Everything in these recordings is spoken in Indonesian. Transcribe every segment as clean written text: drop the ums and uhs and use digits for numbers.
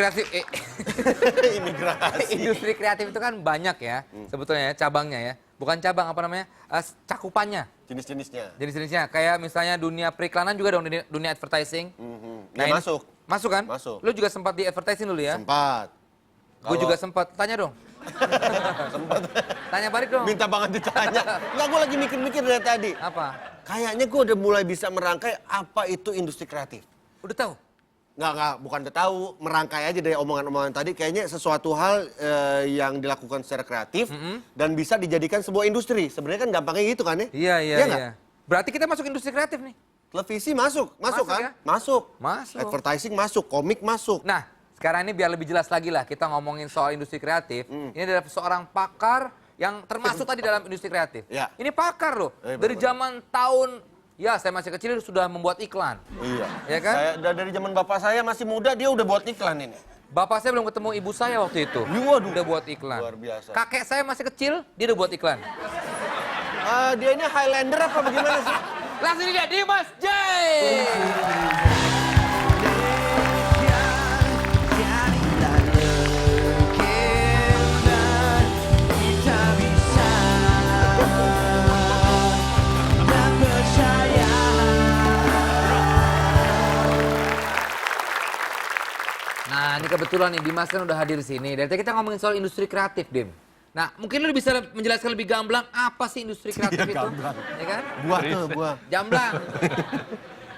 kreatif, Imigrasi. industri kreatif itu kan banyak ya, sebetulnya ya, cabangnya ya. Bukan cabang, apa namanya, cakupannya. Jenis-jenisnya. Jenis-jenisnya, kayak misalnya dunia periklanan juga dong, dunia advertising. Ya ini- masuk. Masuk kan? Masuk. Lu juga sempat di advertising dulu ya? Sempat. Gue juga sempat. Tanya dong. Sempat. Tanya balik dong. Minta banget ditanya. Enggak, gue lagi mikir-mikir dari tadi. Apa? Kayaknya gue udah mulai bisa merangkai apa itu industri kreatif. Udah tahu? Nggak, bukan udah tahu. Merangkai aja dari omongan-omongan tadi. Kayaknya sesuatu hal yang dilakukan secara kreatif dan bisa dijadikan sebuah industri. Sebenarnya kan gampangnya gitu kan ya? Iya, iya, nggak? iya. Berarti kita masuk industri kreatif nih. Televisi masuk kan? ya? Masuk. Masuk. Advertising masuk, komik masuk. Nah, sekarang ini biar lebih jelas lagi lah, kita ngomongin soal industri kreatif. Ini adalah seorang pakar yang termasuk tadi dalam industri kreatif. Ya. Ini pakar loh. Dari zaman tahun, ya saya masih kecil sudah membuat iklan. Iya. Ya kan? Dari zaman bapak saya masih muda, dia udah buat iklan ini. Bapak saya belum ketemu ibu saya waktu itu. Waduh. Udah buat iklan. Luar biasa. Kakek saya masih kecil, dia udah buat iklan. Dia ini Highlander apa bagaimana sih? Langsung dia Dimas J. Nah, ini kebetulan nih Dimas kan udah hadir di sini. Dari tadi kita ngomongin soal industri kreatif, Dim. Nah, mungkin lu bisa menjelaskan lebih gamblang apa sih industri kreatif itu? gamblang. Ya kan? Buah. Jamblang.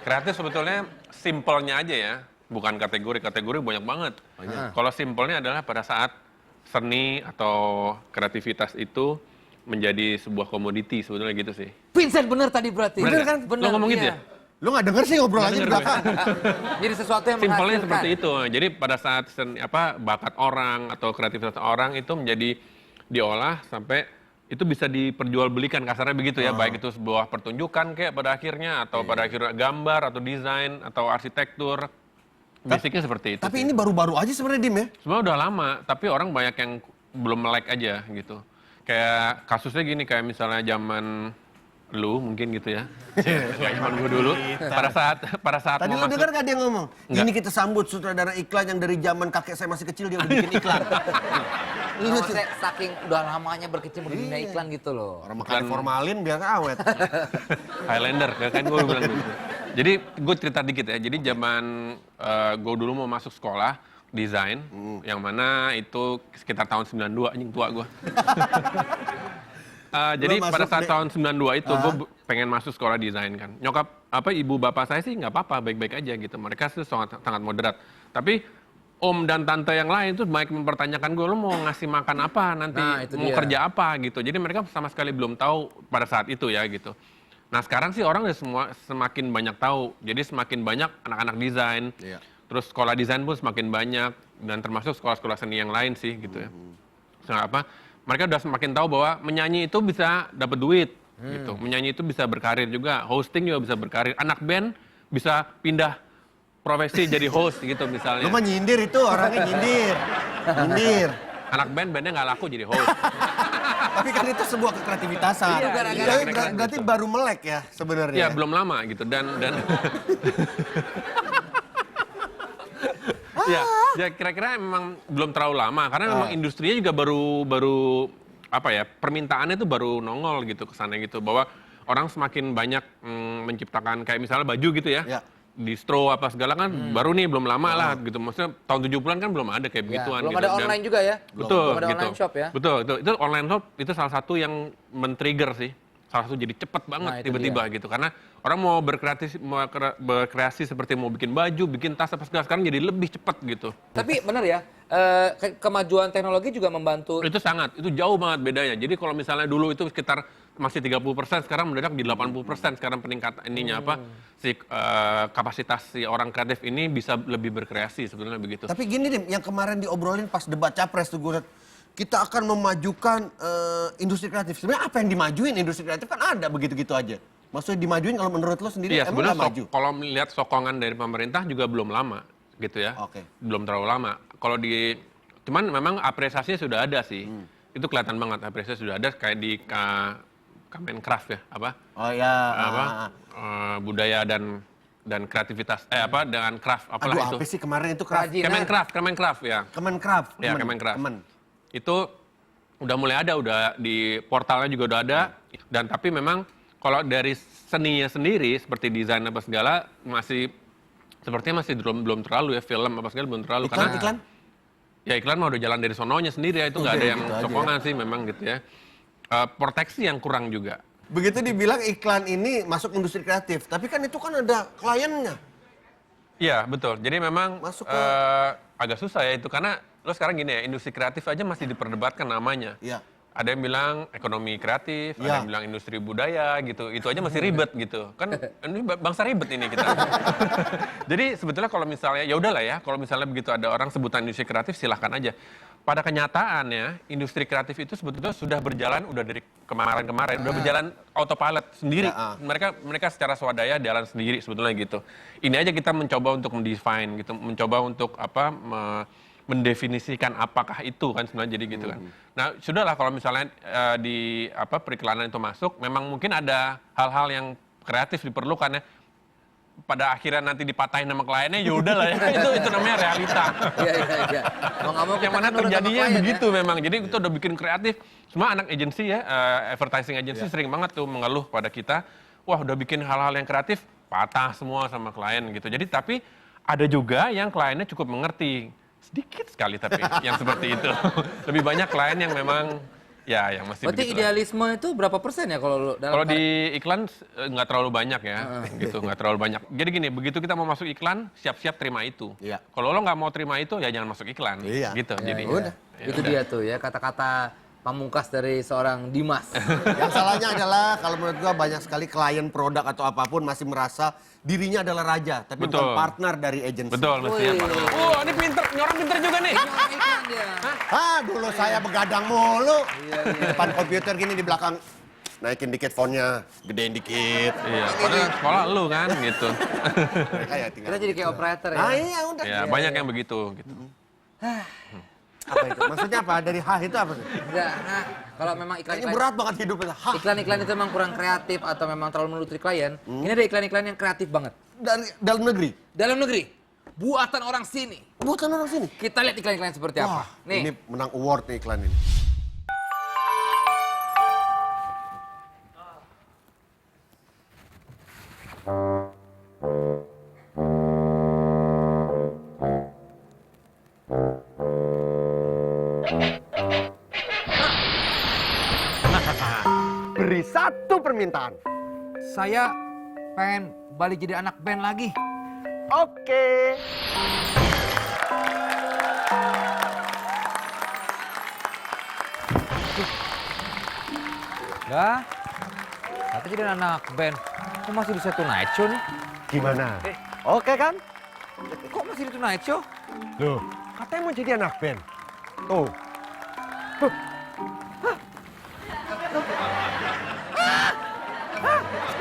Kreatif sebetulnya simpelnya aja ya, bukan kategori banyak banget. Kalau simpelnya adalah pada saat seni atau kreativitas itu menjadi sebuah komoditi sebetulnya gitu sih. Vincent bener tadi berarti. Bener kan? Lo ngomong gitu ya? Lu nggak denger sih ngobrolannya di belakang? Jadi sesuatu yang Simpelnya menghasilkan. seperti itu. Jadi pada saat bakat orang atau kreativitas orang itu menjadi diolah sampai itu bisa diperjualbelikan, kasarnya begitu ya, baik itu sebuah pertunjukan kayak pada akhirnya atau pada akhirnya gambar atau desain atau arsitektur. Basicnya seperti itu. Tapi sih. ini baru-baru aja sebenarnya Dim ya? Sebenarnya udah lama, tapi orang banyak yang belum melek aja gitu. Kayak kasusnya gini, kayak misalnya zaman lu mungkin gitu ya. Kayak zaman gue dulu. Pada saat Tadi mau lu dengar gak dia ngomong? Nggak. Ini kita sambut sutradara iklan yang dari zaman kakek saya masih kecil dia udah bikin iklan. Nah, saya saking udah lamanya berkecimpung di dunia iklan gitu loh. Orang makan formalin biar awet. Highlander, kan gue bilang gitu. Jadi gue cerita dikit ya. Jadi zaman gue dulu mau masuk sekolah desain, yang mana itu sekitar tahun 92, anjing tua gue. Jadi pada saat tahun 92 itu gue pengen masuk sekolah desain kan. Nyokap ibu bapak saya sih nggak apa-apa, baik-baik aja gitu. Mereka sih sangat moderat. Tapi om dan tante yang lain tuh banyak mempertanyakan gue, lo mau ngasih makan apa nanti, mau kerja apa gitu. Jadi mereka sama sekali belum tahu pada saat itu ya gitu. Nah sekarang sih orang udah semakin banyak tahu. Jadi semakin banyak anak-anak desain. Iya. Terus sekolah desain pun semakin banyak dan termasuk sekolah-sekolah seni yang lain sih gitu ya. Mereka udah semakin tahu bahwa menyanyi itu bisa dapat duit gitu. Menyanyi itu bisa berkarir juga, hosting juga bisa berkarir. Anak band bisa pindah profesi jadi host gitu misalnya. Lu mah nyindir itu, orangnya nyindir. Nyindir. Anak bandnya nggak laku jadi host. Tapi kan itu sebuah kekreativitasan. Iya, gara-gara Tapi gitu. berarti baru melek ya sebenarnya. Ya belum lama gitu dan ya kira-kira memang belum terlalu lama karena memang industrinya juga baru permintaannya itu baru nongol gitu kesana gitu bahwa orang semakin banyak menciptakan kayak misalnya baju gitu ya. Ya. Distro apa segala kan baru nih belum lama lah gitu. Maksudnya tahun 70-an kan belum ada kayak begituan belum gitu. ada online juga ya? Betul, Belum ada gitu. online shop ya? Betul, itu online shop itu salah satu yang men-trigger sih. Salah satu jadi cepet banget Nah, itu tiba-tiba gitu. Karena orang mau berkreasi seperti mau bikin baju, bikin tas apa segala sekarang jadi lebih cepet gitu. Tapi benar ya, kemajuan teknologi juga membantu. Itu jauh banget bedanya. Jadi kalau misalnya dulu itu sekitar masih 30%, sekarang mendadak di 80% sekarang peningkatan kapasitas si orang kreatif ini bisa lebih berkreasi sebenarnya begitu. Tapi gini Dim, yang kemarin diobrolin pas debat capres tuh gue liat, kita akan memajukan industri kreatif. Sebenarnya apa yang dimajuin industri kreatif kan ada begitu-gitu aja. Maksudnya dimajuin kalau menurut lo sendiri Iya, emang nggak sebenarnya maju? kalau melihat sokongan dari pemerintah juga belum lama gitu ya. Oke. Belum terlalu lama. Cuman memang apresiasinya sudah ada sih. Itu kelihatan banget apresiasinya sudah ada kayak di Kemenkraf ya, Oh ya. budaya dan dan kreativitas dengan craft Aduh, apalah itu. apa sih kemarin itu craft? Kerajinan. Kemenkraf ya. Kemenkraf. Ya, Kemenkraf. Kemen. Itu udah mulai ada, udah di portalnya juga udah ada. Dan tapi memang kalau dari seninya sendiri seperti desain apa segala sepertinya masih belum terlalu ya, film apa segala belum terlalu. Iklan? Ya iklan mah udah jalan dari sononya sendiri ya, itu nggak ada yang gitu aja sokongan sih memang gitu ya. Proteksi yang kurang juga. Begitu dibilang iklan ini masuk industri kreatif, tapi kan itu kan ada kliennya. Iya betul. Jadi memang Masuk ke- agak susah ya itu karena lo sekarang gini ya, industri kreatif aja masih diperdebatkan namanya. Iya. Ada yang bilang ekonomi kreatif, Iya. ada yang bilang industri budaya gitu. Itu aja masih ribet gitu. Kan ini bangsa ribet ini kita. Jadi sebetulnya kalau misalnya ya udahlah ya, kalau misalnya begitu ada orang sebutan industri kreatif silahkan aja. Pada kenyataannya industri kreatif itu sebetulnya sudah berjalan udah dari kemarin-kemarin udah berjalan autopilot sendiri. Ya, Mereka secara swadaya jalan sendiri sebetulnya gitu. Ini aja kita mencoba untuk mendefine gitu, mencoba untuk mendefinisikan apakah itu kan sebenarnya jadi gitu kan. Nah, sudahlah kalau misalnya di periklanan itu masuk, memang mungkin ada hal-hal yang kreatif diperlukan ya. Pada akhirnya nanti dipatahin sama kliennya ya udahlah ya. itu namanya realita. Iya. Mau nggak mau Yang kita mana kan nurut sama terjadinya klien, begitu ya. memang. Jadi kita udah bikin kreatif. Semua anak agensi ya, advertising agency sering banget tuh mengeluh pada kita. Wah udah bikin hal-hal yang kreatif, patah semua sama klien gitu. Jadi tapi ada juga yang kliennya cukup mengerti. Sedikit sekali tapi yang seperti itu. Lebih banyak klien yang memang ya yang masih Berarti begitulah. idealisme itu berapa persen ya kalau dalam Kalau di iklan nggak terlalu banyak ya, gitu nggak terlalu banyak. Jadi gini, begitu kita mau masuk iklan, siap-siap terima itu. Iya. Kalau lo nggak mau terima itu, ya jangan masuk iklan. Iya. Gitu. Ya, Jadi ya. Itu dia tuh ya kata-kata pamungkas dari seorang Dimas. Yang salahnya adalah kalau menurut gua banyak sekali klien produk atau apapun masih merasa dirinya adalah raja, tapi bukan Betul. partner dari agensi. Betul, mestinya Wih. Pak. Ini pinter, ini orang pinter juga nih. Iklan dia. Dulu saya begadang mulu. Di depan komputer gini di belakang. Naikin dikit fontnya, gedein dikit. Iya, padahal sekolah lu kan gitu. Mereka ya tinggal. Kita jadi kayak operator ya. Nah iya udah. Ya, banyak yang begitu gitu. Apa itu? Maksudnya apa? Dari itu apa sih? Enggak, nah, kalau memang Kayaknya iklan-iklan berat banget hidupnya. iklan-iklan itu memang kurang kreatif atau memang terlalu menutupi klien, ini ada iklan-iklan yang kreatif banget. Dari dalam negeri. Dalam negeri, buatan orang sini. Bukan orang sini. Kita lihat iklan-iklan seperti apa. Wah, Nih, ini menang award nih iklan ini. Beri satu permintaan. saya pengen balik jadi anak band lagi. Oke. Dah, kata jadi anak band. Kok masih bisa Tonight Show nih? Gimana? Oke kan? Kok masih di Tonight Show? Loh, katanya mau jadi anak band. Tuh.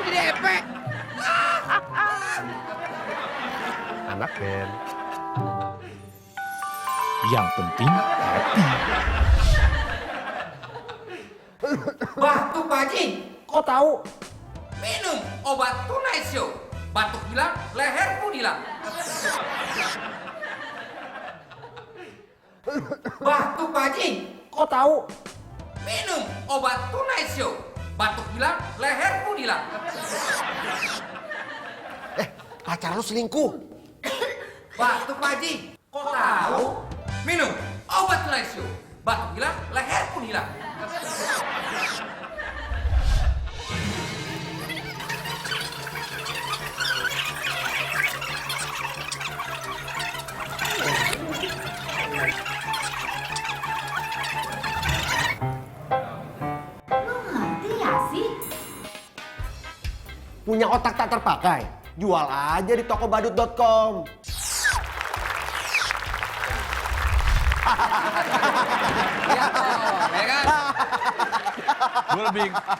Jadi efek. Anak band. Yang penting happy. Batuk Pak Haji, Kok tahu? minum obat Tonight Show. Batuk hilang, leher pun hilang. Batuk Pak Haji, Kok tahu? minum obat Tonight Show. Batuk hilang, leher pun hilang. Pacar lu selingkuh. Batuk Pak Haji, kok tahu? Minum obat Tonight Show. Batuk hilang, leher pun hilang. Ngerti ya sih? Punya otak tak terpakai? Jual aja di tokobadut.com. Ya, ya kan? Gue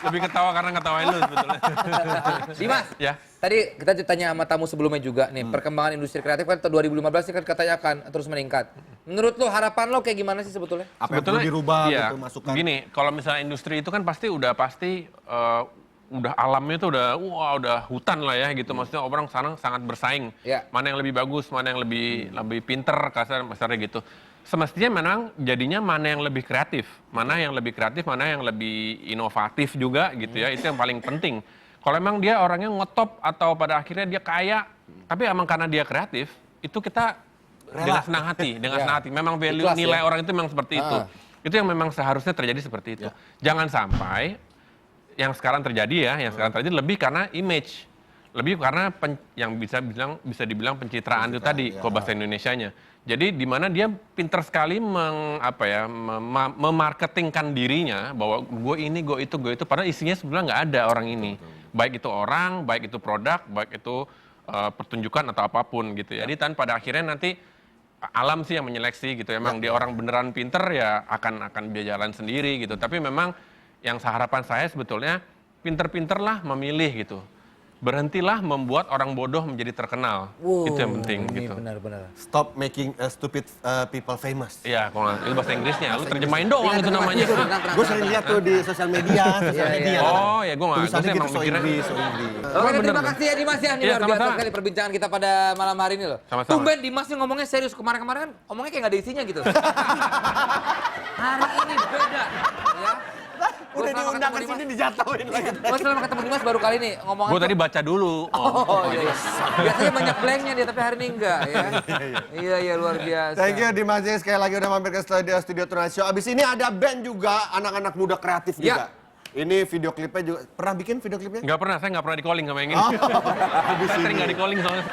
lebih ketawa karena ngetawain lu sebetulnya. Dimas, Ya. tadi kita tanya sama tamu sebelumnya juga nih, perkembangan industri kreatif kan tahun 2015 ini kan katanya akan terus meningkat. Menurut lo, harapan lo kayak gimana sih sebetulnya? Apa yang perlu dirubah iya, gitu, masukan? Gini, kalau misalnya industri itu kan pasti udah alamnya tuh udah hutan lah ya gitu. Maksudnya orang sekarang sangat bersaing. Ya. Mana yang lebih bagus, mana yang lebih pinter kasarnya gitu. Semestinya memang jadinya mana yang lebih kreatif, mana yang lebih inovatif juga gitu ya. Itu yang paling penting. Kalau emang dia orangnya ngetop atau pada akhirnya dia kaya, tapi emang karena dia kreatif, itu kita dengan senang hati, Memang value Ikhlas, nilai ya? orang itu memang seperti itu. Itu yang memang seharusnya terjadi seperti itu. Jangan sampai yang sekarang terjadi lebih karena image, lebih karena yang bisa dibilang pencitraan itu tadi, kalau bahasa Indonesianya. Jadi di mana dia pinter sekali memarketingkan dirinya bahwa gue itu, padahal isinya sebenarnya nggak ada orang ini. Baik itu orang, baik itu produk, baik itu pertunjukan atau apapun gitu. Jadi pada akhirnya nanti alam sih yang menyeleksi gitu. Emang dia orang beneran pinter ya akan dia jalan sendiri gitu. Tapi memang yang harapan saya sebetulnya pinter-pinterlah memilih gitu. Berhentilah membuat orang bodoh menjadi terkenal. Itu yang penting ini gitu. benar-benar. Stop making stupid people famous. Iya, kalau itu bahasa Inggrisnya, lu terjemahin doang itu namanya. Gue sering lihat tuh di sosial media. Oh ya, gue nggak. Tulisannya Gue gitu emang so mikirnya. Inggris. Oke, terima kasih ya Dimas ya. Ini Iya, luar biasa sama-sama. sekali perbincangan kita pada malam hari ini loh. Sama-sama. Tumben Dimas nih ngomongnya serius. Kemarin-kemarin kan ngomongnya kayak nggak ada isinya gitu. Hari ini beda. Ya. Udah diundang ke sini dijatuhin lagi. Gue selama ketemu Dimas baru kali ini ngomongan. Gue tadi baca dulu. Oh iya. Biasanya banyak blanknya dia, tapi hari ini enggak ya. Iya luar biasa. Thank you Dimas J sekali lagi udah mampir ke studio Tonight Show. Abis ini ada band juga, anak-anak muda kreatif juga. Ini video klipnya juga. Pernah bikin video klipnya? Nggak pernah, saya nggak pernah di calling sama yang ini. Habis Saya sering ini. nggak di calling soalnya.